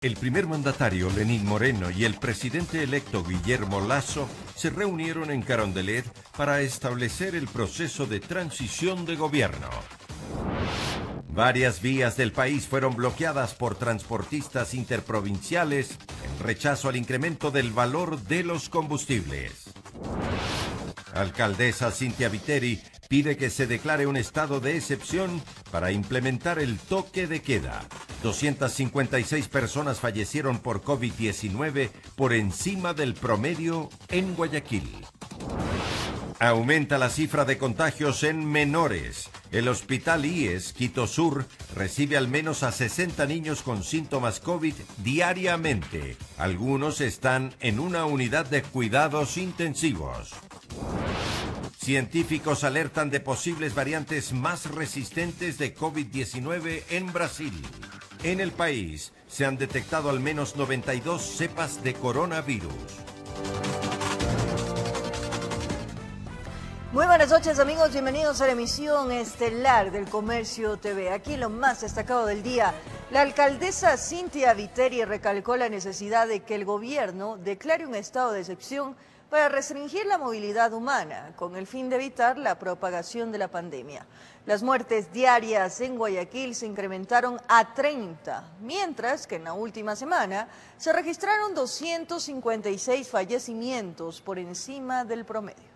El primer mandatario Lenín Moreno y el presidente electo Guillermo Lasso se reunieron en Carondelet para establecer el proceso de transición de gobierno. Varias vías del país fueron bloqueadas por transportistas interprovinciales en rechazo al incremento del valor de los combustibles. Alcaldesa Cynthia Viteri pide que se declare un estado de excepción para implementar el toque de queda. 256 personas fallecieron por COVID-19 por encima del promedio en Guayaquil. Aumenta la cifra de contagios en menores. El hospital IES Quito Sur recibe al menos a 60 niños con síntomas COVID diariamente. Algunos están en una unidad de cuidados intensivos. Científicos alertan de posibles variantes más resistentes de COVID-19 en Brasil. En el país se han detectado al menos 92 cepas de coronavirus. Muy buenas noches, amigos, bienvenidos a la emisión estelar del Comercio TV. Aquí lo más destacado del día. La alcaldesa Cynthia Viteri recalcó la necesidad de que el gobierno declare un estado de excepción para restringir la movilidad humana, con el fin de evitar la propagación de la pandemia. Las muertes diarias en Guayaquil se incrementaron a 30, mientras que en la última semana se registraron 256 fallecimientos por encima del promedio.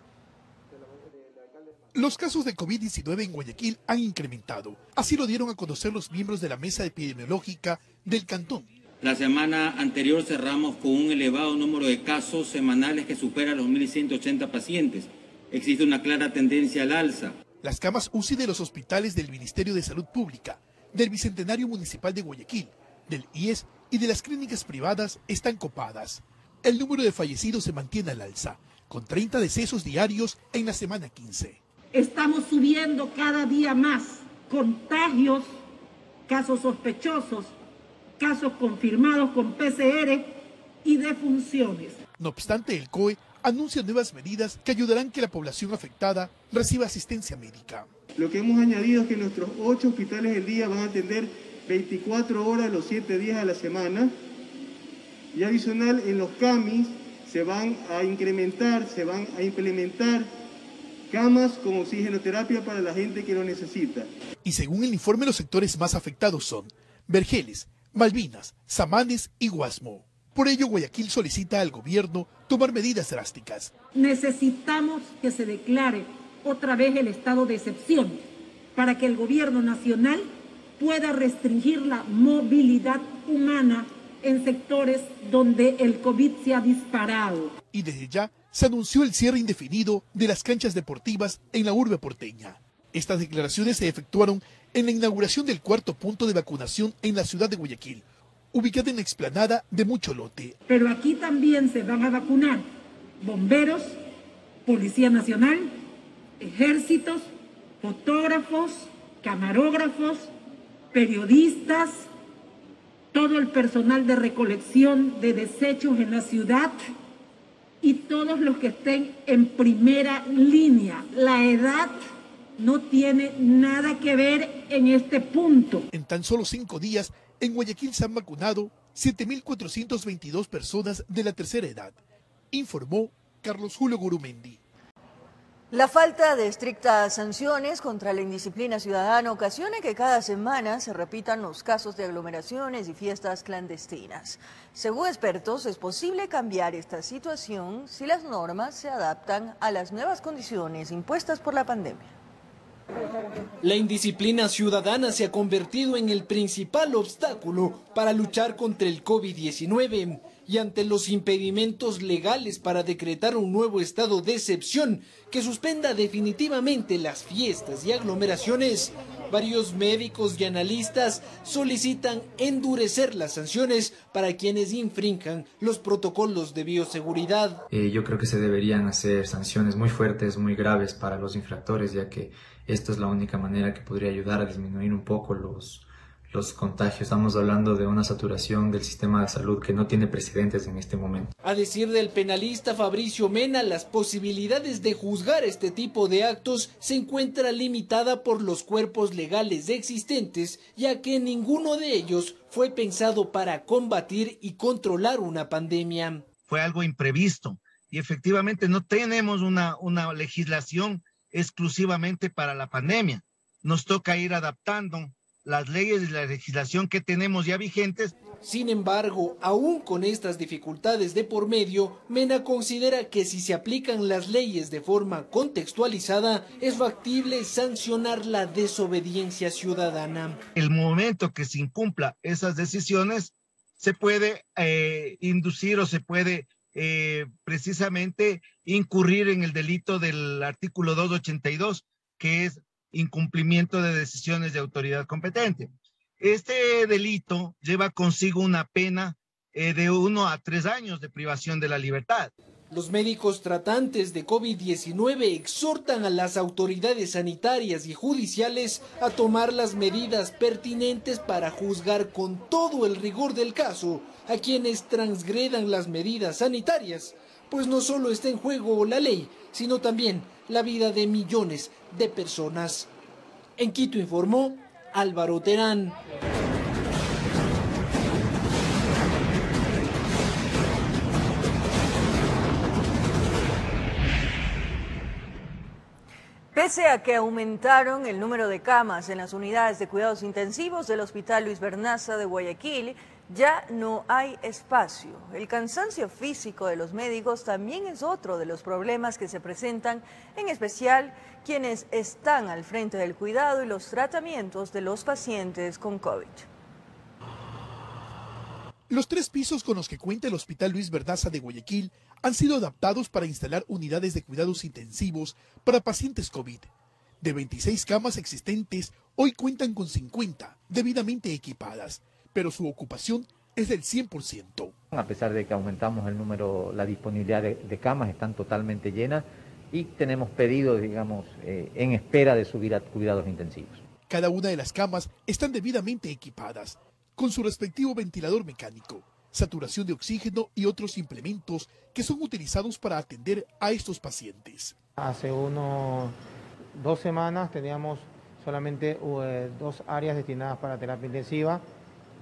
Los casos de COVID-19 en Guayaquil han incrementado. Así lo dieron a conocer los miembros de la mesa epidemiológica del cantón. La semana anterior cerramos con un elevado número de casos semanales que supera los 1.180 pacientes. Existe una clara tendencia al alza. Las camas UCI de los hospitales del Ministerio de Salud Pública, del Bicentenario Municipal de Guayaquil, del IES y de las clínicas privadas están copadas. El número de fallecidos se mantiene al alza, con 30 decesos diarios en la semana 15. Estamos subiendo cada día más contagios, casos sospechosos, casos confirmados con PCR y defunciones. No obstante, el COE anuncia nuevas medidas que ayudarán a que la población afectada reciba asistencia médica. Lo que hemos añadido es que nuestros 8 hospitales del día van a atender 24 horas los 7 días a la semana. Y adicional, en los CAMIs se van a incrementar, se van a implementar camas con oxigenoterapia para la gente que lo necesita. Y según el informe, los sectores más afectados son Vergeles, Malvinas, Samanes y Guasmo. Por ello, Guayaquil solicita al gobierno tomar medidas drásticas. Necesitamos que se declare otra vez el estado de excepción para que el gobierno nacional pueda restringir la movilidad humana en sectores donde el COVID se ha disparado. Y desde ya se anunció el cierre indefinido de las canchas deportivas en la urbe porteña. Estas declaraciones se efectuaron en la inauguración del 4.º punto de vacunación en la ciudad de Guayaquil, ubicada en la explanada de Mucho Lote. Pero aquí también se van a vacunar bomberos, Policía Nacional, ejércitos, fotógrafos, camarógrafos, periodistas, todo el personal de recolección de desechos en la ciudad y todos los que estén en primera línea. La edad no tiene nada que ver en este punto. En tan solo 5 días, en Guayaquil se han vacunado 7.422 personas de la tercera edad, informó Carlos Julio Gurumendi. La falta de estrictas sanciones contra la indisciplina ciudadana ocasiona que cada semana se repitan los casos de aglomeraciones y fiestas clandestinas. Según expertos, es posible cambiar esta situación si las normas se adaptan a las nuevas condiciones impuestas por la pandemia. La indisciplina ciudadana se ha convertido en el principal obstáculo para luchar contra el COVID-19 y ante los impedimentos legales para decretar un nuevo estado de excepción que suspenda definitivamente las fiestas y aglomeraciones. Varios médicos y analistas solicitan endurecer las sanciones para quienes infrinjan los protocolos de bioseguridad. Yo creo que se deberían hacer sanciones muy fuertes, muy graves para los infractores, ya que esto es la única manera que podría ayudar a disminuir un poco los los contagios. Estamos hablando de una saturación del sistema de salud que no tiene precedentes en este momento. A decir del penalista Fabricio Mena, las posibilidades de juzgar este tipo de actos se encuentra limitada por los cuerpos legales existentes, ya que ninguno de ellos fue pensado para combatir y controlar una pandemia. Fue algo imprevisto y efectivamente no tenemos una legislación exclusivamente para la pandemia. Nos toca ir adaptando las leyes y la legislación que tenemos ya vigentes. Sin embargo, aún con estas dificultades de por medio, Mena considera que si se aplican las leyes de forma contextualizada, es factible sancionar la desobediencia ciudadana. El momento que se incumpla esas decisiones, se puede inducir o se puede precisamente incurrir en el delito del artículo 282, que es incumplimiento de decisiones de autoridad competente. Este delito lleva consigo una pena de 1 a 3 años de privación de la libertad. Los médicos tratantes de COVID-19 exhortan a las autoridades sanitarias y judiciales a tomar las medidas pertinentes para juzgar con todo el rigor del caso a quienes transgredan las medidas sanitarias, pues no solo está en juego la ley, sino también la vida de millones de personas. En Quito informó Álvaro Terán. Pese a que aumentaron el número de camas en las unidades de cuidados intensivos del Hospital Luis Bernaza de Guayaquil, ya no hay espacio. El cansancio físico de los médicos también es otro de los problemas que se presentan, en especial quienes están al frente del cuidado y los tratamientos de los pacientes con COVID. Los 3 pisos con los que cuenta el Hospital Luis Bernaza de Guayaquil han sido adaptados para instalar unidades de cuidados intensivos para pacientes COVID. De 26 camas existentes, hoy cuentan con 50 debidamente equipadas, pero su ocupación es del 100%. A pesar de que aumentamos el número, la disponibilidad de camas están totalmente llenas y tenemos pedidos, digamos, en espera de subir a cuidados intensivos. Cada una de las camas están debidamente equipadas, con su respectivo ventilador mecánico, saturación de oxígeno y otros implementos que son utilizados para atender a estos pacientes. Hace 2 semanas teníamos solamente 2 áreas destinadas para terapia intensiva.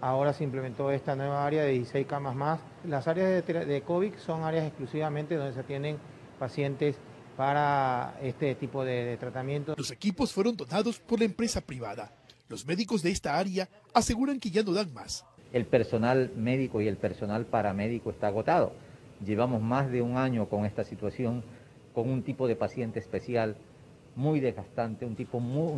Ahora se implementó esta nueva área de 16 camas más. Las áreas de COVID son áreas exclusivamente donde se atienden pacientes para este tipo de tratamiento. Los equipos fueron donados por la empresa privada. Los médicos de esta área aseguran que ya no dan más. El personal médico y el personal paramédico está agotado. Llevamos más de 1 año con esta situación, con un tipo de paciente especial muy desgastante, un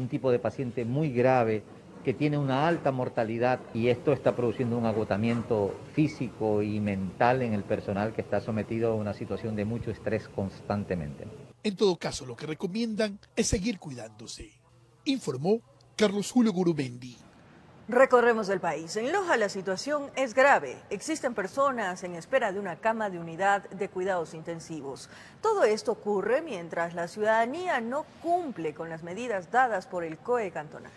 tipo de paciente muy grave, que tiene una alta mortalidad, y esto está produciendo un agotamiento físico y mental en el personal que está sometido a una situación de mucho estrés constantemente. En todo caso, lo que recomiendan es seguir cuidándose, informó Carlos Julio Gurumendi. Recorremos el país. En Loja la situación es grave. Existen personas en espera de una cama de unidad de cuidados intensivos. Todo esto ocurre mientras la ciudadanía no cumple con las medidas dadas por el COE cantonal.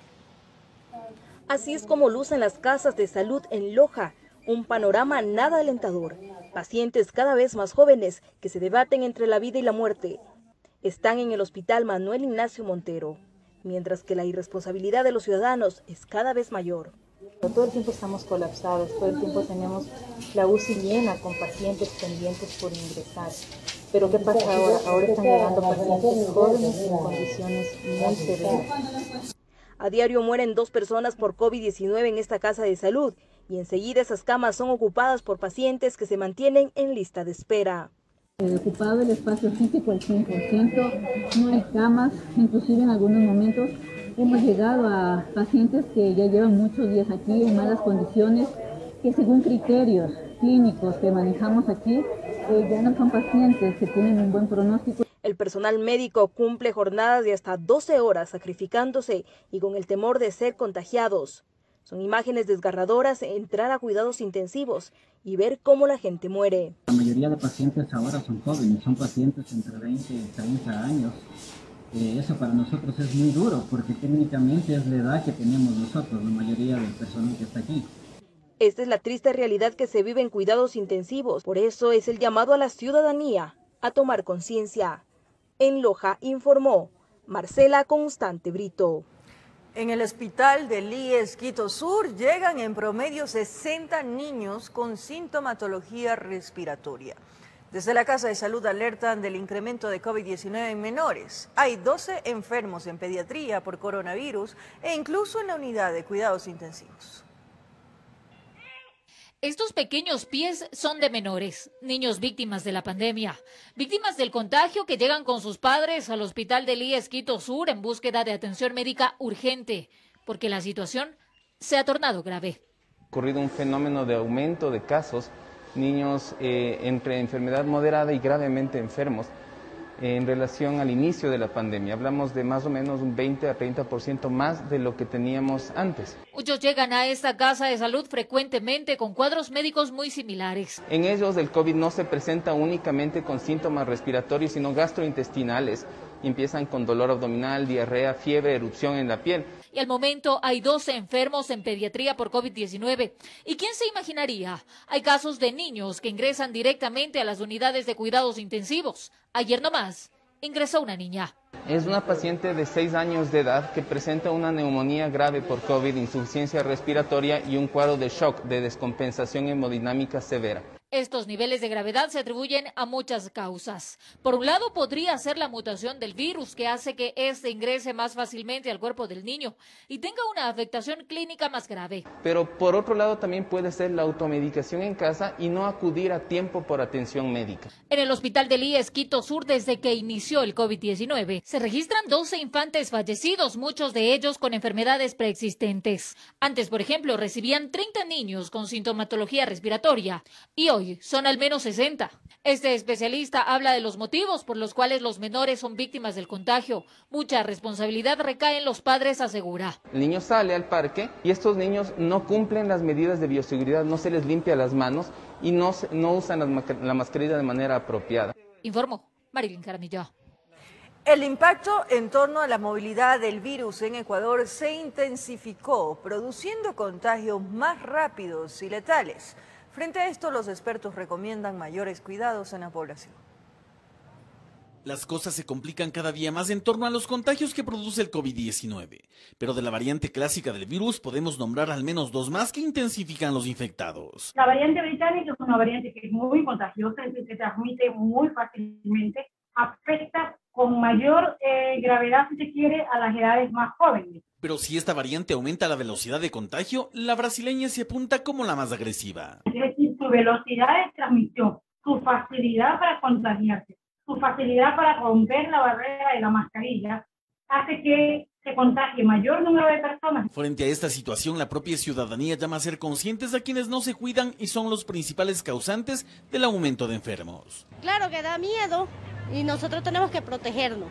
Así es como lucen las casas de salud en Loja, un panorama nada alentador. Pacientes cada vez más jóvenes que se debaten entre la vida y la muerte. Están en el Hospital Manuel Ignacio Montero, mientras que la irresponsabilidad de los ciudadanos es cada vez mayor. Todo el tiempo estamos colapsados, todo el tiempo tenemos la UCI llena con pacientes pendientes por ingresar. Pero ¿qué pasa ahora? Ahora están llegando pacientes jóvenes en condiciones muy severas. A diario mueren 2 personas por COVID-19 en esta casa de salud y enseguida esas camas son ocupadas por pacientes que se mantienen en lista de espera. Ocupado el espacio físico al 100%, no hay camas, inclusive en algunos momentos hemos llegado a pacientes que ya llevan muchos días aquí en malas condiciones, que según criterios clínicos que manejamos aquí, ya no son pacientes que tienen un buen pronóstico. El personal médico cumple jornadas de hasta 12 horas sacrificándose y con el temor de ser contagiados. Son imágenes desgarradoras entrar a cuidados intensivos y ver cómo la gente muere. La mayoría de pacientes ahora son jóvenes, son pacientes entre 20 y 30 años eso para nosotros es muy duro, porque técnicamente es la edad que tenemos nosotros, la mayoría del personal que está aquí. Esta es la triste realidad que se vive en cuidados intensivos. Por eso es el llamado a la ciudadanía a tomar conciencia. En Loja informó Marcela Constante Brito. En el hospital del IES Quito Sur llegan en promedio 60 niños con sintomatología respiratoria. Desde la Casa de Salud alertan del incremento de COVID-19 en menores. Hay 12 enfermos en pediatría por coronavirus e incluso en la unidad de cuidados intensivos. Estos pequeños pies son de menores, niños víctimas de la pandemia, víctimas del contagio que llegan con sus padres al hospital del IES Quito Sur en búsqueda de atención médica urgente, porque la situación se ha tornado grave. Ha ocurrido un fenómeno de aumento de casos, niños entre enfermedad moderada y gravemente enfermos en relación al inicio de la pandemia. Hablamos de más o menos un 20 a 30% más de lo que teníamos antes. Muchos llegan a esta casa de salud frecuentemente con cuadros médicos muy similares. En ellos el COVID no se presenta únicamente con síntomas respiratorios, sino gastrointestinales. Y empiezan con dolor abdominal, diarrea, fiebre, erupción en la piel. Y al momento hay 12 enfermos en pediatría por COVID-19. ¿Y quién se imaginaría? Hay casos de niños que ingresan directamente a las unidades de cuidados intensivos. Ayer nomás ingresó una niña. Es una paciente de 6 años de edad que presenta una neumonía grave por COVID, insuficiencia respiratoria y un cuadro de shock de descompensación hemodinámica severa. Estos niveles de gravedad se atribuyen a muchas causas. Por un lado, podría ser la mutación del virus que hace que este ingrese más fácilmente al cuerpo del niño y tenga una afectación clínica más grave. Pero por otro lado también puede ser la automedicación en casa y no acudir a tiempo por atención médica. En el hospital del IES Quito Sur, desde que inició el COVID-19, se registran 12 infantes fallecidos, muchos de ellos con enfermedades preexistentes. Antes, por ejemplo, recibían 30 niños con sintomatología respiratoria y hoy son al menos 60. Este especialista habla de los motivos por los cuales los menores son víctimas del contagio. Mucha responsabilidad recae en los padres, asegura. El niño sale al parque y estos niños no cumplen las medidas de bioseguridad, no se les limpia las manos y no usan la mascarilla de manera apropiada. Informó Marilyn Jaramillo. El impacto en torno a la movilidad del virus en Ecuador se intensificó, produciendo contagios más rápidos y letales. Frente a esto, los expertos recomiendan mayores cuidados en la población. Las cosas se complican cada día más en torno a los contagios que produce el COVID-19. Pero de la variante clásica del virus podemos nombrar al menos 2 más que intensifican los infectados. La variante británica es una variante que es muy contagiosa, es decir, que transmite muy fácilmente, afecta con mayor gravedad, si se quiere, a las edades más jóvenes. Pero si esta variante aumenta la velocidad de contagio, la brasileña se apunta como la más agresiva. Es decir, su velocidad de transmisión, su facilidad para contagiarse, su facilidad para romper la barrera de la mascarilla, hace que se contagie mayor número de personas. Frente a esta situación, la propia ciudadanía llama a ser conscientes a quienes no se cuidan y son los principales causantes del aumento de enfermos. Claro que da miedo y nosotros tenemos que protegernos.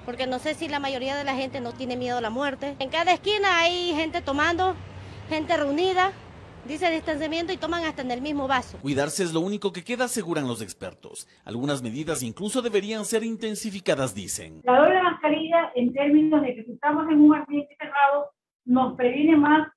Porque no sé si la mayoría de la gente no tiene miedo a la muerte. En cada esquina hay gente tomando, gente reunida, dice distanciamiento y toman hasta en el mismo vaso. Cuidarse es lo único que queda, aseguran los expertos. Algunas medidas incluso deberían ser intensificadas, dicen. La doble mascarilla, en términos de que si estamos en un ambiente cerrado, nos previene más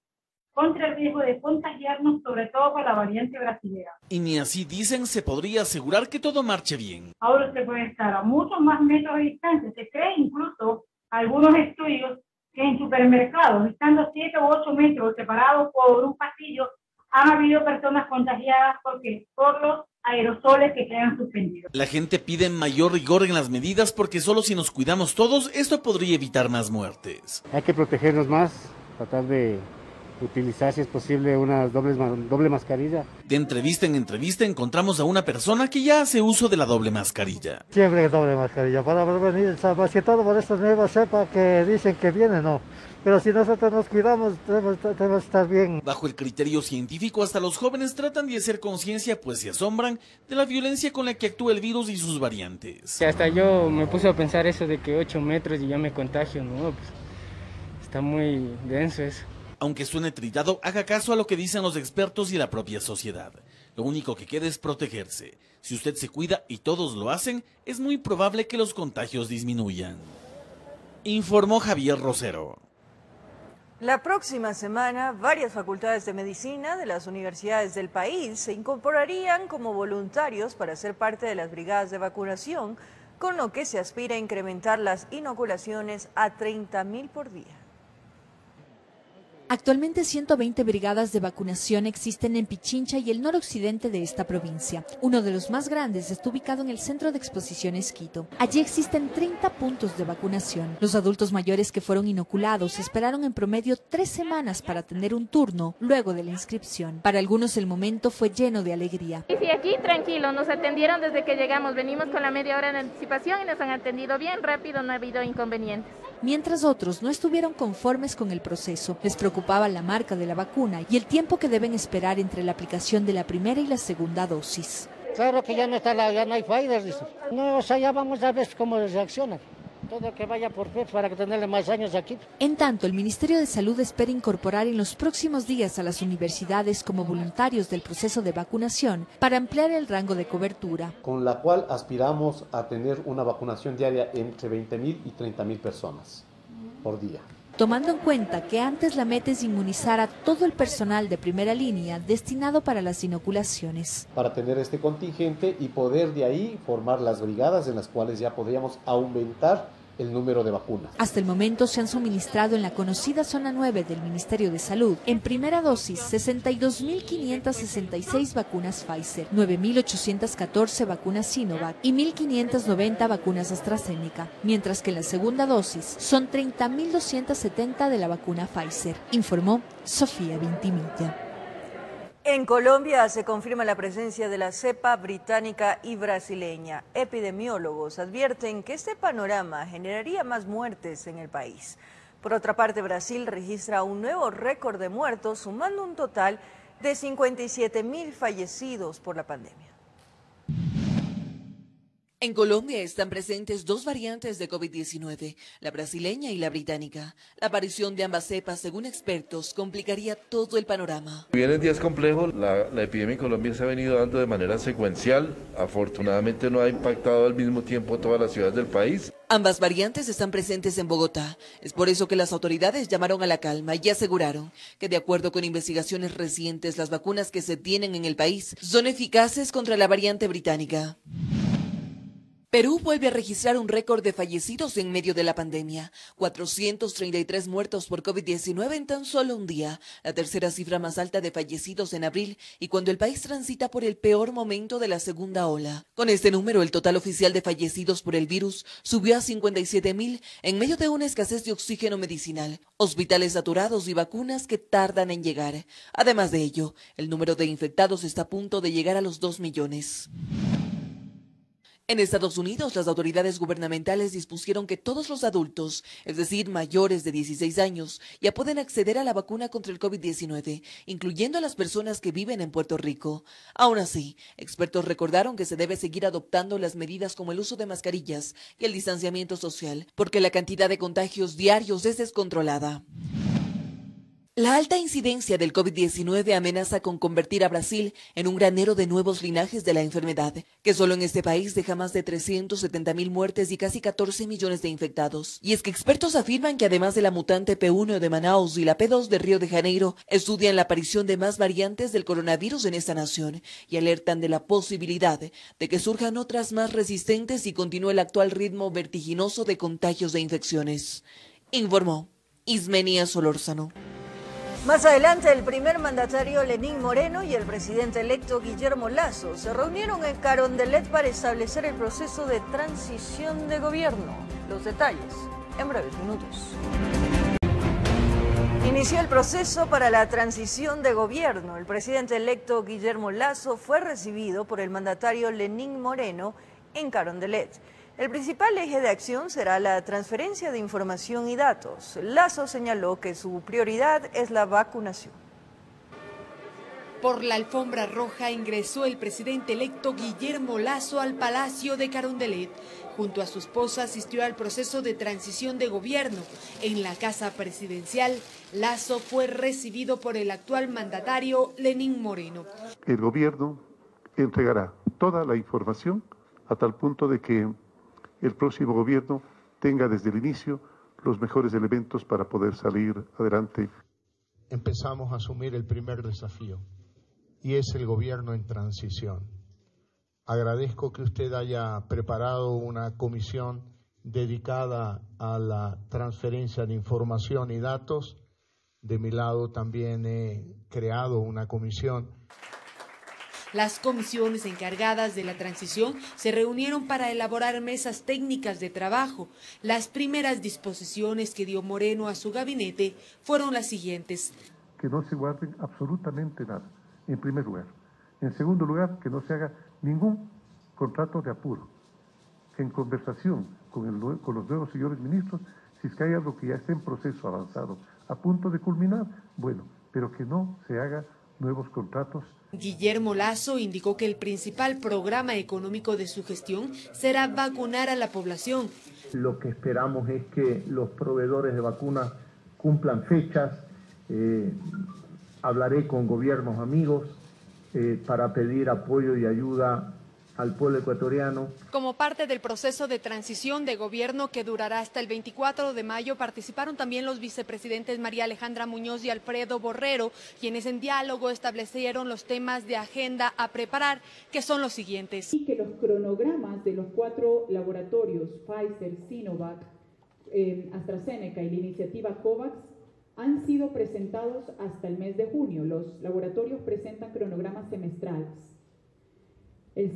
contra el riesgo de contagiarnos, sobre todo con la variante brasileña. Y ni así, dicen, se podría asegurar que todo marche bien. Ahora usted puede estar a muchos más metros de distancia. Se cree incluso algunos estudios que en supermercados, estando 7 u 8 metros separados por un pasillo, han habido personas contagiadas por los aerosoles que quedan suspendidos. La gente pide mayor rigor en las medidas porque solo si nos cuidamos todos, esto podría evitar más muertes. Hay que protegernos más, tratar de utilizar, si es posible, una doble mascarilla. De entrevista en entrevista encontramos a una persona que ya hace uso de la doble mascarilla. Siempre doble mascarilla, para prevenir, más que todo por estas nuevas cepas que dicen que vienen, no. Pero si nosotros nos cuidamos, debemos estar bien. Bajo el criterio científico, hasta los jóvenes tratan de hacer conciencia, pues se asombran de la violencia con la que actúa el virus y sus variantes. Hasta yo me puse a pensar eso de que 8 metros y ya me contagio, no, pues está muy denso eso. Aunque suene trillado, haga caso a lo que dicen los expertos y la propia sociedad. Lo único que queda es protegerse. Si usted se cuida y todos lo hacen, es muy probable que los contagios disminuyan. informó Javier Rosero. La próxima semana, varias facultades de medicina de las universidades del país se incorporarían como voluntarios para ser parte de las brigadas de vacunación, con lo que se aspira a incrementar las inoculaciones a 30.000 por día. Actualmente 120 brigadas de vacunación existen en Pichincha y el noroccidente de esta provincia. Uno de los más grandes está ubicado en el Centro de Exposiciones Quito. Allí existen 30 puntos de vacunación. Los adultos mayores que fueron inoculados esperaron en promedio 3 semanas para tener un turno luego de la inscripción. Para algunos el momento fue lleno de alegría. Sí, aquí tranquilo, nos atendieron desde que llegamos. Venimos con la media hora de anticipación y nos han atendido bien rápido, no ha habido inconvenientes. Mientras otros no estuvieron conformes con el proceso, les preocupaba la marca de la vacuna y el tiempo que deben esperar entre la aplicación de la primera y la segunda dosis. Claro que ya no hay Pfizer, dice. No, o sea, ya vamos a ver cómo reacciona. Todo que vaya por fe para que tenerle más años aquí. En tanto, el Ministerio de Salud espera incorporar en los próximos días a las universidades como voluntarios del proceso de vacunación para ampliar el rango de cobertura. Con la cual aspiramos a tener una vacunación diaria entre 20.000 y 30.000 personas por día. Tomando en cuenta que antes la meta es inmunizar a todo el personal de primera línea destinado para las inoculaciones. Para tener este contingente y poder de ahí formar las brigadas en las cuales ya podríamos aumentar el número de vacunas. Hasta el momento se han suministrado en la conocida zona 9 del Ministerio de Salud, en primera dosis, 62.566 vacunas Pfizer, 9.814 vacunas Sinovac y 1.590 vacunas AstraZeneca, mientras que en la segunda dosis son 30.270 de la vacuna Pfizer, informó Sofía Vintimilla. En Colombia se confirma la presencia de la cepa británica y brasileña. Epidemiólogos advierten que este panorama generaría más muertes en el país. Por otra parte, Brasil registra un nuevo récord de muertos, sumando un total de 57.000 fallecidos por la pandemia. En Colombia están presentes 2 variantes de COVID-19, la brasileña y la británica. La aparición de ambas cepas, según expertos, complicaría todo el panorama. Vienen días complejos, la epidemia en Colombia se ha venido dando de manera secuencial. Afortunadamente no ha impactado al mismo tiempo todas las ciudades del país. Ambas variantes están presentes en Bogotá. Es por eso que las autoridades llamaron a la calma y aseguraron que, de acuerdo con investigaciones recientes, las vacunas que se tienen en el país son eficaces contra la variante británica. Perú vuelve a registrar un récord de fallecidos en medio de la pandemia. 433 muertos por COVID-19 en tan solo un día, la tercera cifra más alta de fallecidos en abril y cuando el país transita por el peor momento de la segunda ola. Con este número, el total oficial de fallecidos por el virus subió a 57.000 en medio de una escasez de oxígeno medicinal, hospitales saturados y vacunas que tardan en llegar. Además de ello, el número de infectados está a punto de llegar a los 2 millones. En Estados Unidos, las autoridades gubernamentales dispusieron que todos los adultos, es decir, mayores de 16 años, ya pueden acceder a la vacuna contra el COVID-19, incluyendo a las personas que viven en Puerto Rico. Aún así, expertos recordaron que se debe seguir adoptando las medidas como el uso de mascarillas y el distanciamiento social, porque la cantidad de contagios diarios es descontrolada. La alta incidencia del COVID-19 amenaza con convertir a Brasil en un granero de nuevos linajes de la enfermedad, que solo en este país deja más de 370.000 muertes y casi 14 millones de infectados. Y es que expertos afirman que además de la mutante P1 de Manaus y la P2 de Río de Janeiro, estudian la aparición de más variantes del coronavirus en esta nación y alertan de la posibilidad de que surjan otras más resistentes y continúe el actual ritmo vertiginoso de contagios de infecciones. Informó Ismenia Solórzano. Más adelante, el primer mandatario Lenín Moreno y el presidente electo Guillermo Lasso se reunieron en Carondelet para establecer el proceso de transición de gobierno. Los detalles en breves minutos. Inició el proceso para la transición de gobierno. El presidente electo Guillermo Lasso fue recibido por el mandatario Lenín Moreno en Carondelet. El principal eje de acción será la transferencia de información y datos. Lasso señaló que su prioridad es la vacunación. Por la alfombra roja ingresó el presidente electo Guillermo Lasso al Palacio de Carondelet. Junto a su esposa asistió al proceso de transición de gobierno. En la casa presidencial, Lasso fue recibido por el actual mandatario Lenín Moreno. El gobierno entregará toda la información a tal punto de que el próximo gobierno tenga desde el inicio los mejores elementos para poder salir adelante. Empezamos a asumir el primer desafío, y es el gobierno en transición. Agradezco que usted haya preparado una comisión dedicada a la transferencia de información y datos. De mi lado también he creado una comisión. Las comisiones encargadas de la transición se reunieron para elaborar mesas técnicas de trabajo. Las primeras disposiciones que dio Moreno a su gabinete fueron las siguientes. Que no se guarden absolutamente nada, en primer lugar. En segundo lugar, que no se haga ningún contrato de apuro. Que en conversación con los nuevos señores ministros, si es que hay algo que ya esté en proceso avanzado, a punto de culminar, bueno, pero que no se haga nuevos contratos. Guillermo Lasso indicó que el principal programa económico de su gestión será vacunar a la población. Lo que esperamos es que los proveedores de vacunas cumplan fechas. Hablaré con gobiernos amigos para pedir apoyo y ayuda al pueblo ecuatoriano. Como parte del proceso de transición de gobierno que durará hasta el 24 de mayo, participaron también los vicepresidentes María Alejandra Muñoz y Alfredo Borrero, quienes en diálogo establecieron los temas de agenda a preparar, que son los siguientes. Y que los cronogramas de los 4 laboratorios, Pfizer, Sinovac, AstraZeneca y la iniciativa COVAX, han sido presentados hasta el mes de junio. Los laboratorios presentan cronogramas semestrales. El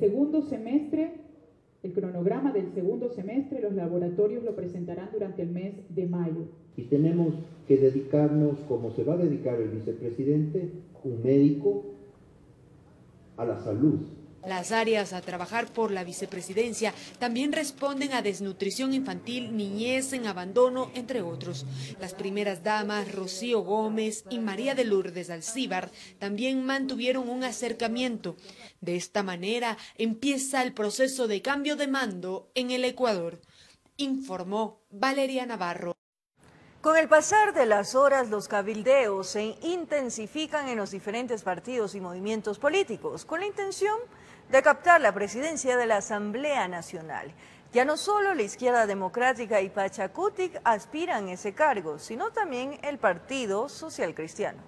cronograma del segundo semestre, los laboratorios lo presentarán durante el mes de mayo. Y tenemos que dedicarnos, como se va a dedicar el vicepresidente, un médico, a la salud. Las áreas a trabajar por la vicepresidencia también responden a desnutrición infantil, niñez en abandono, entre otros. Las primeras damas, Rocío Gómez y María de Lourdes Alcíbar, también mantuvieron un acercamiento. De esta manera empieza el proceso de cambio de mando en el Ecuador, informó Valeria Navarro. Con el pasar de las horas, los cabildeos se intensifican en los diferentes partidos y movimientos políticos, con la intención de captar la presidencia de la Asamblea Nacional. Ya no solo la Izquierda Democrática y Pachacutic aspiran a ese cargo, sino también el Partido Social Cristiano.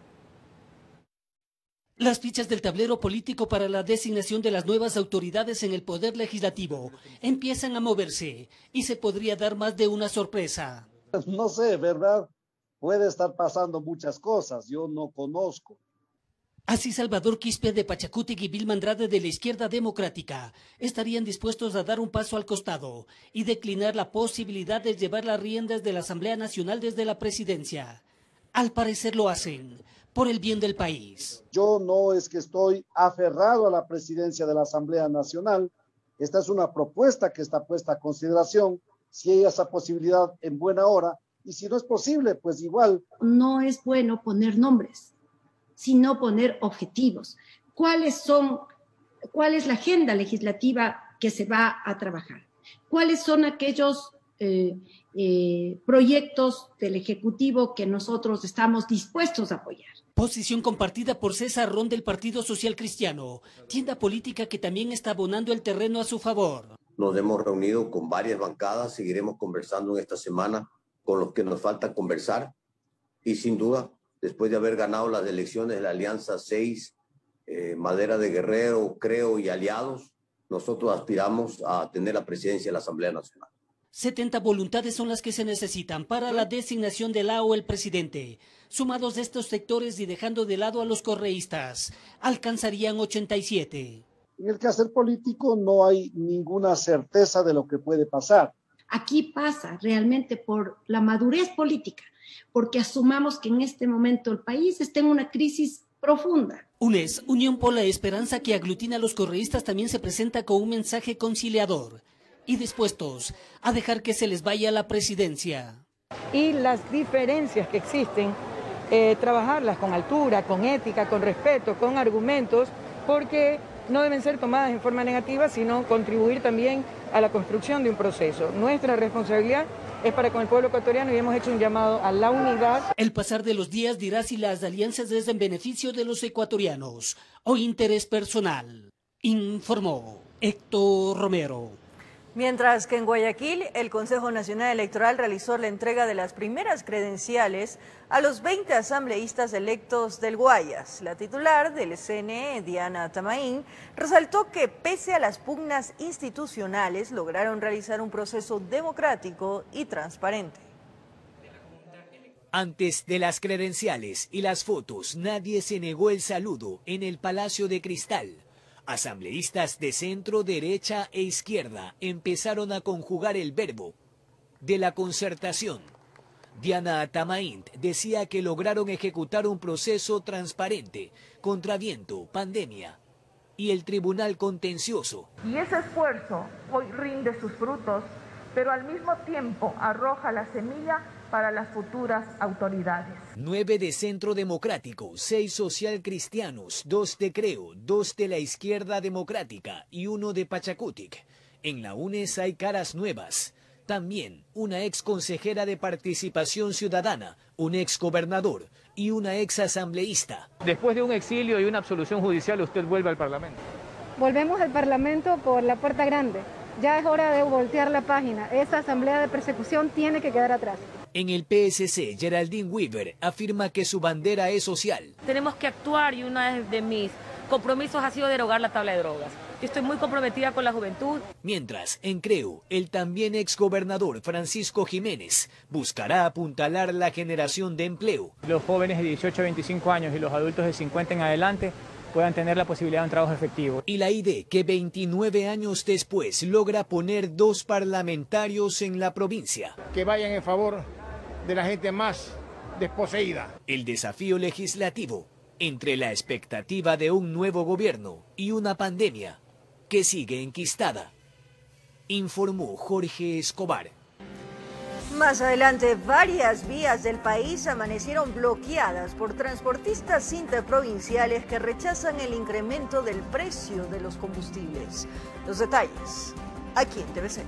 Las fichas del tablero político para la designación de las nuevas autoridades en el Poder Legislativo empiezan a moverse y se podría dar más de una sorpresa. No sé, ¿verdad? Puede estar pasando muchas cosas, yo no conozco. Así Salvador Quispe de Pachacutic y Vilma Andrade de la Izquierda Democrática estarían dispuestos a dar un paso al costado y declinar la posibilidad de llevar las riendas de la Asamblea Nacional desde la presidencia. Al parecer lo hacen por el bien del país. Yo no es que estoy aferrado a la presidencia de la Asamblea Nacional. Esta es una propuesta que está puesta a consideración. Si hay esa posibilidad, en buena hora, y si no es posible, pues igual. No es bueno poner nombres, sino poner objetivos. ¿Cuál es la agenda legislativa que se va a trabajar? ¿Cuáles son aquellos proyectos del Ejecutivo que nosotros estamos dispuestos a apoyar? Posición compartida por César Ron del Partido Social Cristiano, tienda política que también está abonando el terreno a su favor. Nos hemos reunido con varias bancadas, seguiremos conversando en esta semana con los que nos falta conversar y sin duda, después de haber ganado las elecciones de la Alianza 6, Madera de Guerrero, Creo y Aliados, nosotros aspiramos a tener la presidencia de la Asamblea Nacional. 70 voluntades son las que se necesitan para la designación de la o el presidente. Sumados de estos sectores y dejando de lado a los correístas, alcanzarían 87. En el quehacer político no hay ninguna certeza de lo que puede pasar. Aquí pasa realmente por la madurez política, porque asumamos que en este momento el país está en una crisis profunda. UNES, Unión por la Esperanza, que aglutina a los correístas, también se presenta con un mensaje conciliador y dispuestos a dejar que se les vaya la presidencia. Y las diferencias que existen, trabajarlas con altura, con ética, con respeto, con argumentos, porque no deben ser tomadas en forma negativa, sino contribuir también a la construcción de un proceso. Nuestra responsabilidad es para con el pueblo ecuatoriano y hemos hecho un llamado a la unidad. El pasar de los días dirá si las alianzas es en beneficio de los ecuatorianos o interés personal, informó Héctor Romero. Mientras que en Guayaquil, el Consejo Nacional Electoral realizó la entrega de las primeras credenciales a los 20 asambleístas electos del Guayas. La titular del CNE, Diana Tamaín, resaltó que pese a las pugnas institucionales, lograron realizar un proceso democrático y transparente. Antes de las credenciales y las fotos, nadie se negó el saludo en el Palacio de Cristal. Asambleístas de centro, derecha e izquierda empezaron a conjugar el verbo de la concertación. Diana Tamaín decía que lograron ejecutar un proceso transparente contra viento, pandemia y el Tribunal Contencioso. Y ese esfuerzo hoy rinde sus frutos, pero al mismo tiempo arroja la semilla para las futuras autoridades. 9 de Centro Democrático, 6 Social Cristianos, 2 de Creo, 2 de la Izquierda Democrática y 1 de Pachacutic. En la UNES hay caras nuevas. También una ex consejera de Participación Ciudadana, un ex gobernador y una ex asambleísta. Después de un exilio y una absolución judicial, usted vuelve al Parlamento. Volvemos al Parlamento por la puerta grande. Ya es hora de voltear la página. Esa asamblea de persecución tiene que quedar atrás. En el PSC, Geraldine Weaver afirma que su bandera es social. Tenemos que actuar y uno de mis compromisos ha sido derogar la tabla de drogas. Yo estoy muy comprometida con la juventud. Mientras, en Creo, el también exgobernador Francisco Jiménez buscará apuntalar la generación de empleo. Los jóvenes de 18 a 25 años y los adultos de 50 en adelante puedan tener la posibilidad de un trabajo efectivo. Y la ID que 29 años después logra poner 2 parlamentarios en la provincia. Que vayan en favor de la gente más desposeída. El desafío legislativo entre la expectativa de un nuevo gobierno y una pandemia que sigue enquistada, informó Jorge Escobar. Más adelante, varias vías del país amanecieron bloqueadas por transportistas interprovinciales que rechazan el incremento del precio de los combustibles. Los detalles, aquí en TVC.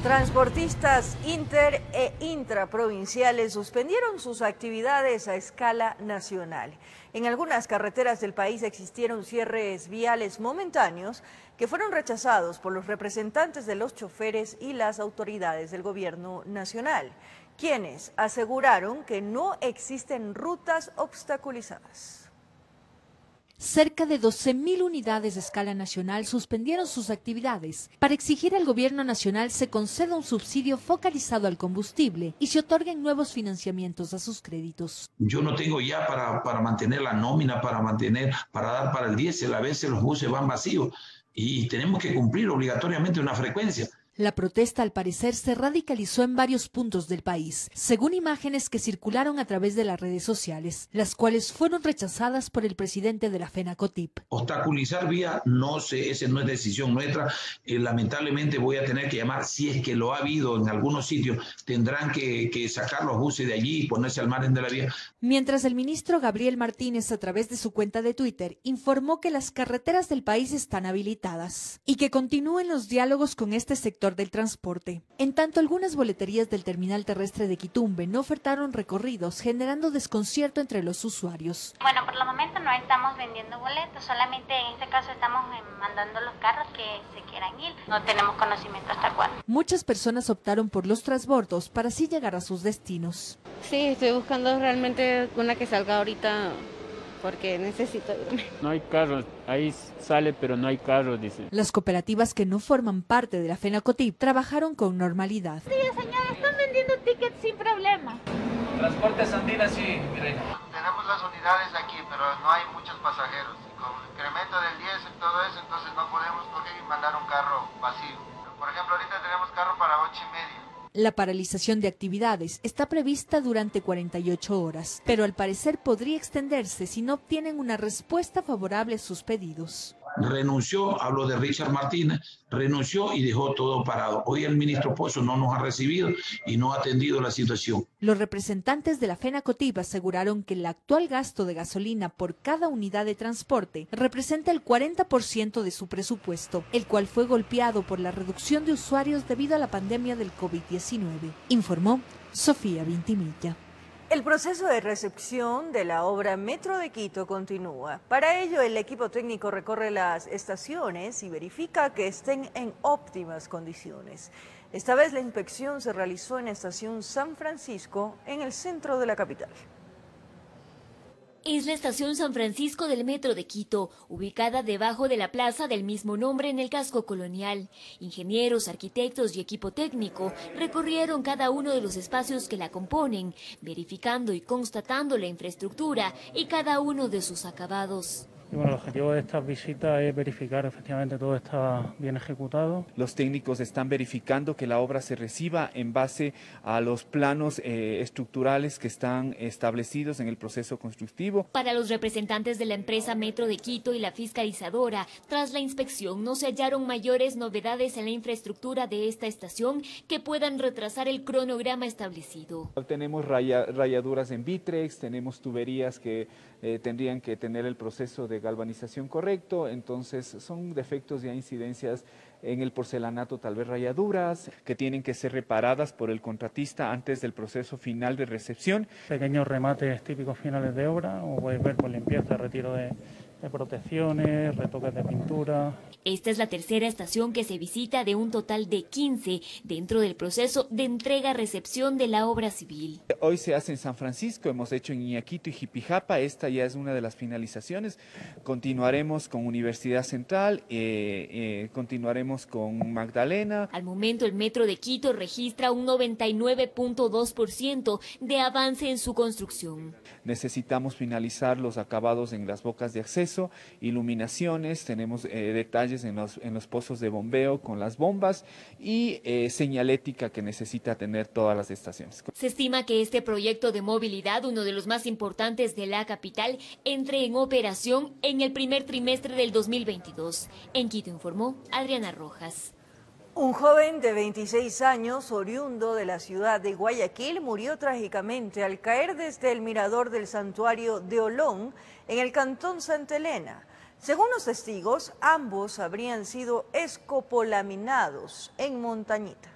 Transportistas inter e intraprovinciales suspendieron sus actividades a escala nacional. En algunas carreteras del país existieron cierres viales momentáneos que fueron rechazados por los representantes de los choferes y las autoridades del gobierno nacional, quienes aseguraron que no existen rutas obstaculizadas. Cerca de 12.000 unidades de escala nacional suspendieron sus actividades para exigir al gobierno nacional se conceda un subsidio focalizado al combustible y se otorguen nuevos financiamientos a sus créditos. Yo no tengo ya para mantener la nómina, para dar para el diésel. A veces los buses van vacíos y tenemos que cumplir obligatoriamente una frecuencia. La protesta, al parecer, se radicalizó en varios puntos del país, según imágenes que circularon a través de las redes sociales, las cuales fueron rechazadas por el presidente de la FENACOTIP. Obstaculizar vía, no sé, esa no es decisión nuestra. Lamentablemente voy a tener que llamar, si es que lo ha habido en algunos sitios, tendrán que sacar los buses de allí y ponerse al margen de la vía. Mientras el ministro Gabriel Martínez, a través de su cuenta de Twitter, informó que las carreteras del país están habilitadas y que continúen los diálogos con este sector del transporte. En tanto, algunas boleterías del terminal terrestre de Quitumbe no ofertaron recorridos, generando desconcierto entre los usuarios. Bueno, por el momento no estamos vendiendo boletos, solamente en este caso estamos mandando los carros que se quieran ir. No tenemos conocimiento hasta cuándo. Muchas personas optaron por los transbordos para así llegar a sus destinos. Sí, estoy buscando realmente una que salga ahorita porque necesito irme. No hay carros, ahí sale pero no hay carros, dice. Las cooperativas que no forman parte de la FENACOTIP trabajaron con normalidad. Sí, señora, están vendiendo tickets sin problema. Transportes Andina, sí, Irene. Tenemos las unidades aquí, pero no hay muchos pasajeros. Con el incremento del diésel y todo eso, entonces no podemos coger y mandar un carro vacío. Por ejemplo, ahorita tenemos carro para 8:30. La paralización de actividades está prevista durante 48 horas, pero al parecer podría extenderse si no obtienen una respuesta favorable a sus pedidos. Renunció, hablo de Richard Martínez, renunció y dejó todo parado. Hoy el ministro Pozo no nos ha recibido y no ha atendido la situación. Los representantes de la FENACOTIP aseguraron que el actual gasto de gasolina por cada unidad de transporte representa el 40% de su presupuesto, el cual fue golpeado por la reducción de usuarios debido a la pandemia del COVID-19, informó Sofía Vintimilla. El proceso de recepción de la obra Metro de Quito continúa. Para ello, el equipo técnico recorre las estaciones y verifica que estén en óptimas condiciones. Esta vez la inspección se realizó en la estación San Francisco, en el centro de la capital. Es la estación San Francisco del Metro de Quito, ubicada debajo de la plaza del mismo nombre en el casco colonial. Ingenieros, arquitectos y equipo técnico recorrieron cada uno de los espacios que la componen, verificando y constatando la infraestructura y cada uno de sus acabados. Y bueno, el objetivo de estas visitas es verificar efectivamente todo está bien ejecutado. Los técnicos están verificando que la obra se reciba en base a los planos estructurales que están establecidos en el proceso constructivo. Para los representantes de la empresa Metro de Quito y la fiscalizadora, tras la inspección no se hallaron mayores novedades en la infraestructura de esta estación que puedan retrasar el cronograma establecido. Tenemos rayaduras en Vitrex, tenemos tuberías que tendrían que tener el proceso de galvanización correcto, entonces son defectos ya incidencias en el porcelanato, tal vez rayaduras, que tienen que ser reparadas por el contratista antes del proceso final de recepción. Pequeños remates típicos finales de obra, o puedes ver con limpieza, retiro de protecciones, retoques de pintura. Esta es la tercera estación que se visita de un total de 15 dentro del proceso de entrega-recepción de la obra civil. Hoy se hace en San Francisco, hemos hecho en Iñaquito y Jipijapa, esta ya es una de las finalizaciones. Continuaremos con Universidad Central, continuaremos con Magdalena. Al momento el Metro de Quito registra un 99.2% de avance en su construcción. Necesitamos finalizar los acabados en las bocas de acceso, iluminaciones, tenemos detalles en los pozos de bombeo con las bombas y señalética que necesita tener todas las estaciones. Se estima que este proyecto de movilidad, uno de los más importantes de la capital, entre en operación en el primer trimestre del 2022. En Quito informó Adriana Rojas. Un joven de 26 años, oriundo de la ciudad de Guayaquil, murió trágicamente al caer desde el mirador del santuario de Olón, en el cantón Santa Elena. Según los testigos, ambos habrían sido escopolaminados en Montañita.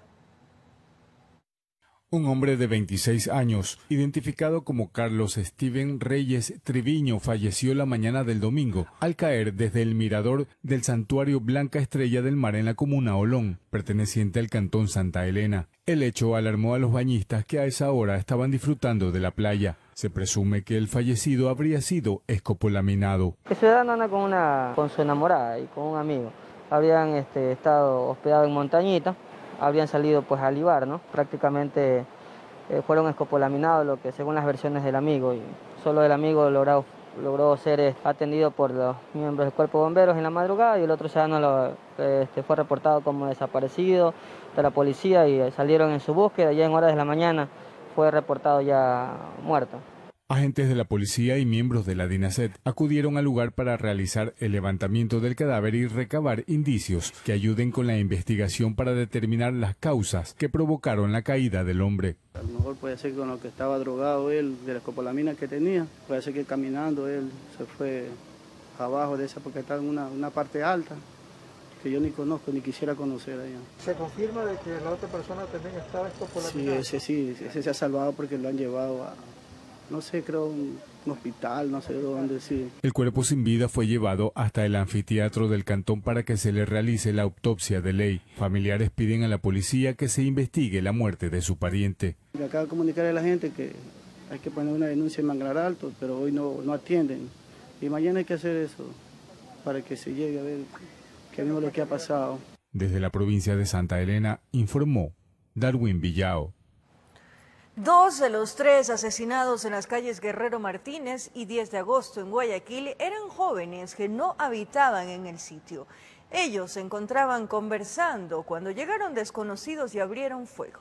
Un hombre de 26 años, identificado como Carlos Steven Reyes Triviño, falleció la mañana del domingo al caer desde el mirador del santuario Blanca Estrella del Mar en la comuna Olón, perteneciente al cantón Santa Elena. El hecho alarmó a los bañistas que a esa hora estaban disfrutando de la playa. Se presume que el fallecido habría sido escopolaminado. El ciudadano anda con su enamorada y con un amigo. Habrían estado hospedados en Montañita. Habrían salido pues a libar, ¿no? Prácticamente fueron escopolaminados, lo que según las versiones del amigo, y solo el amigo logró ser atendido por los miembros del cuerpo de bomberos en la madrugada, y el otro ciudadano fue reportado como desaparecido de la policía y salieron en su búsqueda. Ya en horas de la mañana fue reportado ya muerto. Agentes de la policía y miembros de la DINASET acudieron al lugar para realizar el levantamiento del cadáver y recabar indicios que ayuden con la investigación para determinar las causas que provocaron la caída del hombre. A lo mejor puede ser con lo que estaba drogado él, de la escopolamina que tenía, puede ser que caminando él se fue abajo de esa porque está en una parte alta que yo ni conozco ni quisiera conocer allá. ¿Se confirma de que la otra persona también estaba escopolaminada? Sí, ese se ha salvado porque lo han llevado a... no sé, creo un hospital, no sé dónde, sí. El cuerpo sin vida fue llevado hasta el anfiteatro del cantón para que se le realice la autopsia de ley. Familiares piden a la policía que se investigue la muerte de su pariente. Acaba de comunicarle a la gente que hay que poner una denuncia en Manglar Alto, pero hoy no atienden. Y mañana hay que hacer eso para que se llegue a ver qué mismo lo que ha pasado. Desde la provincia de Santa Elena informó Darwin Villao. 2 de los 3 asesinados en las calles Guerrero Martínez y 10 de agosto en Guayaquil eran jóvenes que no habitaban en el sitio. Ellos se encontraban conversando cuando llegaron desconocidos y abrieron fuego.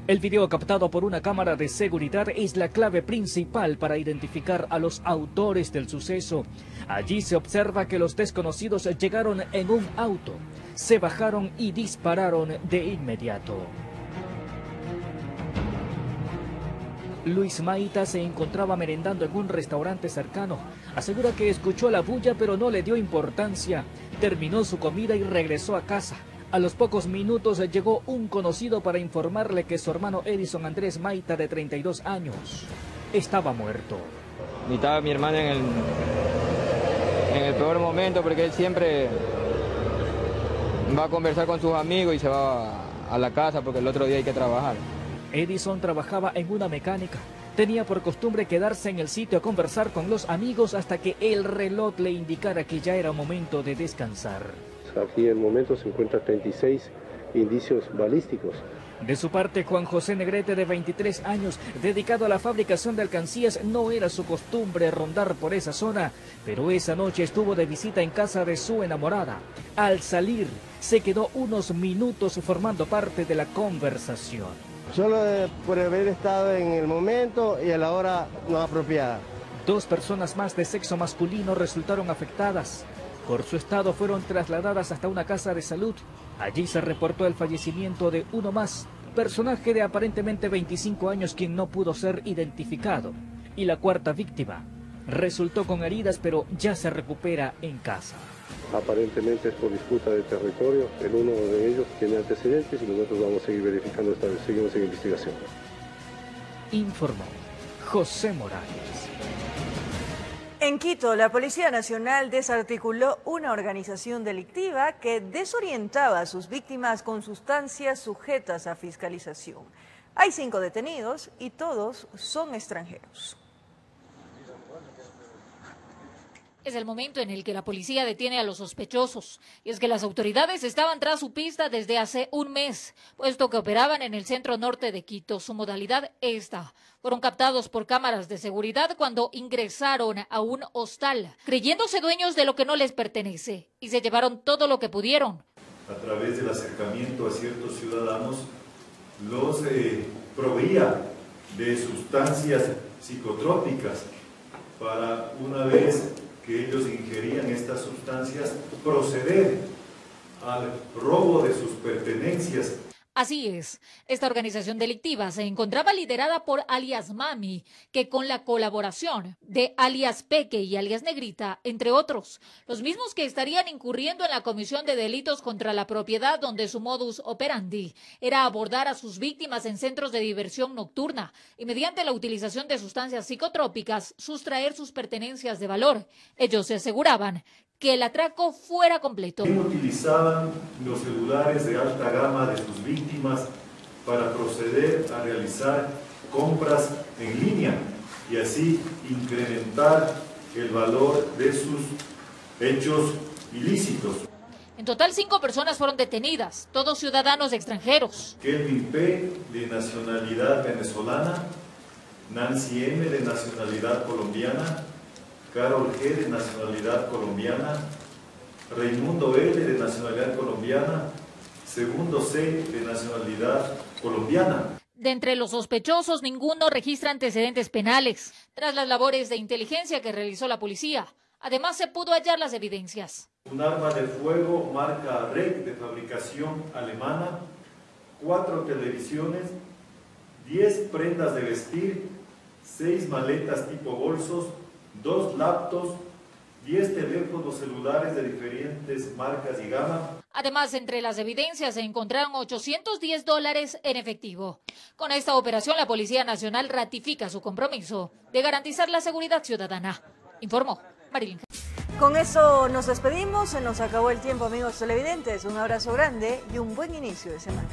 El video captado por una cámara de seguridad es la clave principal para identificar a los autores del suceso. Allí se observa que los desconocidos llegaron en un auto, se bajaron y dispararon de inmediato. Luis Maita se encontraba merendando en un restaurante cercano. Asegura que escuchó la bulla pero no le dio importancia. Terminó su comida y regresó a casa. A los pocos minutos llegó un conocido para informarle que su hermano Edison Andrés Maita, de 32 años, estaba muerto. Y estaba mi hermano en el peor momento, porque él siempre va a conversar con sus amigos y se va a la casa porque el otro día hay que trabajar. Edison trabajaba en una mecánica. Tenía por costumbre quedarse en el sitio a conversar con los amigos hasta que el reloj le indicara que ya era momento de descansar. Aquí en el momento se encuentran 36 indicios balísticos. De su parte, Juan José Negrete, de 23 años, dedicado a la fabricación de alcancías, no era su costumbre rondar por esa zona, pero esa noche estuvo de visita en casa de su enamorada. Al salir, se quedó unos minutos formando parte de la conversación. Solo por haber estado en el momento y a la hora no apropiada. 2 personas más de sexo masculino resultaron afectadas. Por su estado fueron trasladadas hasta una casa de salud. Allí se reportó el fallecimiento de uno más, personaje de aparentemente 25 años quien no pudo ser identificado. Y la cuarta víctima resultó con heridas, pero ya se recupera en casa. Aparentemente es por disputa de territorio. El uno de ellos tiene antecedentes y nosotros vamos a seguir verificando, seguimos en investigación. Informó José Morales. En Quito, la Policía Nacional desarticuló una organización delictiva que desorientaba a sus víctimas con sustancias sujetas a fiscalización. Hay 5 detenidos y todos son extranjeros. Es el momento en el que la policía detiene a los sospechosos. Y es que las autoridades estaban tras su pista desde hace un mes, puesto que operaban en el centro norte de Quito. Su modalidad esta. Fueron captados por cámaras de seguridad cuando ingresaron a un hostal, creyéndose dueños de lo que no les pertenece, y se llevaron todo lo que pudieron. A través del acercamiento a ciertos ciudadanos, los proveía de sustancias psicotrópicas para, una vez que ellos ingerían estas sustancias, proceder al robo de sus pertenencias. Así es, esta organización delictiva se encontraba liderada por alias Mami, que con la colaboración de alias Peque y alias Negrita, entre otros, los mismos que estarían incurriendo en la comisión de delitos contra la propiedad, donde su modus operandi era abordar a sus víctimas en centros de diversión nocturna y mediante la utilización de sustancias psicotrópicas sustraer sus pertenencias de valor. Ellos se aseguraban que el atraco fuera completo. Utilizaban los celulares de alta gama de sus víctimas para proceder a realizar compras en línea y así incrementar el valor de sus hechos ilícitos. En total 5 personas fueron detenidas, todos ciudadanos extranjeros. Kelvin P., de nacionalidad venezolana, Nancy M., de nacionalidad colombiana, Carol G., de nacionalidad colombiana, Raimundo L., de nacionalidad colombiana, Segundo C., de nacionalidad colombiana. De entre los sospechosos, ninguno registra antecedentes penales. Tras las labores de inteligencia que realizó la policía, además se pudo hallar las evidencias. Un arma de fuego marca REC de fabricación alemana, 4 televisiones, 10 prendas de vestir, 6 maletas tipo bolsos, 2 laptops, 10 teléfonos celulares de diferentes marcas y gama. Además, entre las evidencias se encontraron $810 en efectivo. Con esta operación, la Policía Nacional ratifica su compromiso de garantizar la seguridad ciudadana. Informó Marilyn. Con eso nos despedimos, se nos acabó el tiempo, amigos televidentes. Un abrazo grande y un buen inicio de semana.